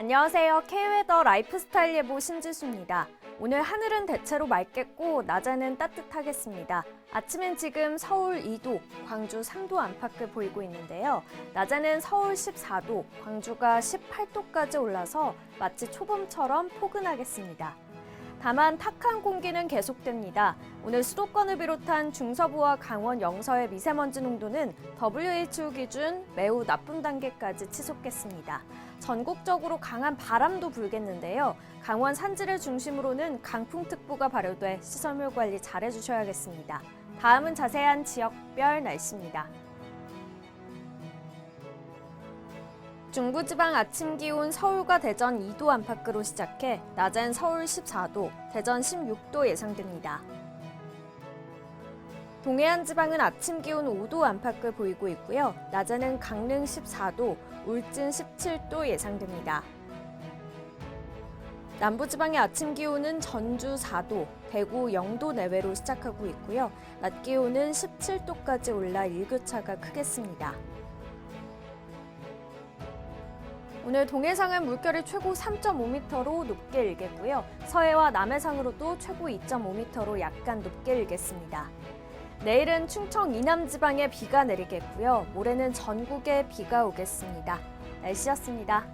안녕하세요. K웨더 라이프스타일 예보 신지수입니다. 오늘 하늘은 대체로 맑겠고 낮에는 따뜻하겠습니다. 아침엔 지금 서울 2도, 광주 3도 안팎을 보이고 있는데요. 낮에는 서울 14도, 광주가 18도까지 올라서 마치 초봄처럼 포근하겠습니다. 다만 탁한 공기는 계속됩니다. 오늘 수도권을 비롯한 중서부와 강원 영서의 미세먼지 농도는 WHO 기준 매우 나쁨 단계까지 치솟겠습니다. 전국적으로 강한 바람도 불겠는데요. 강원 산지를 중심으로는 강풍특보가 발효돼 시설물 관리 잘 해주셔야겠습니다. 다음은 자세한 지역별 날씨입니다. 중부지방 아침 기온 서울과 대전 2도 안팎으로 시작해 낮엔 서울 14도, 대전 16도 예상됩니다. 동해안 지방은 아침 기온 5도 안팎을 보이고 있고요. 낮에는 강릉 14도, 울진 17도 예상됩니다. 남부지방의 아침 기온은 전주 4도, 대구 0도 내외로 시작하고 있고요. 낮 기온은 17도까지 올라 일교차가 크겠습니다. 오늘 동해상은 물결이 최고 3.5m로 높게 일겠고요. 서해와 남해상으로도 최고 2.5m로 약간 높게 일겠습니다. 내일은 충청 이남 지방에 비가 내리겠고요. 모레는 전국에 비가 오겠습니다. 날씨였습니다.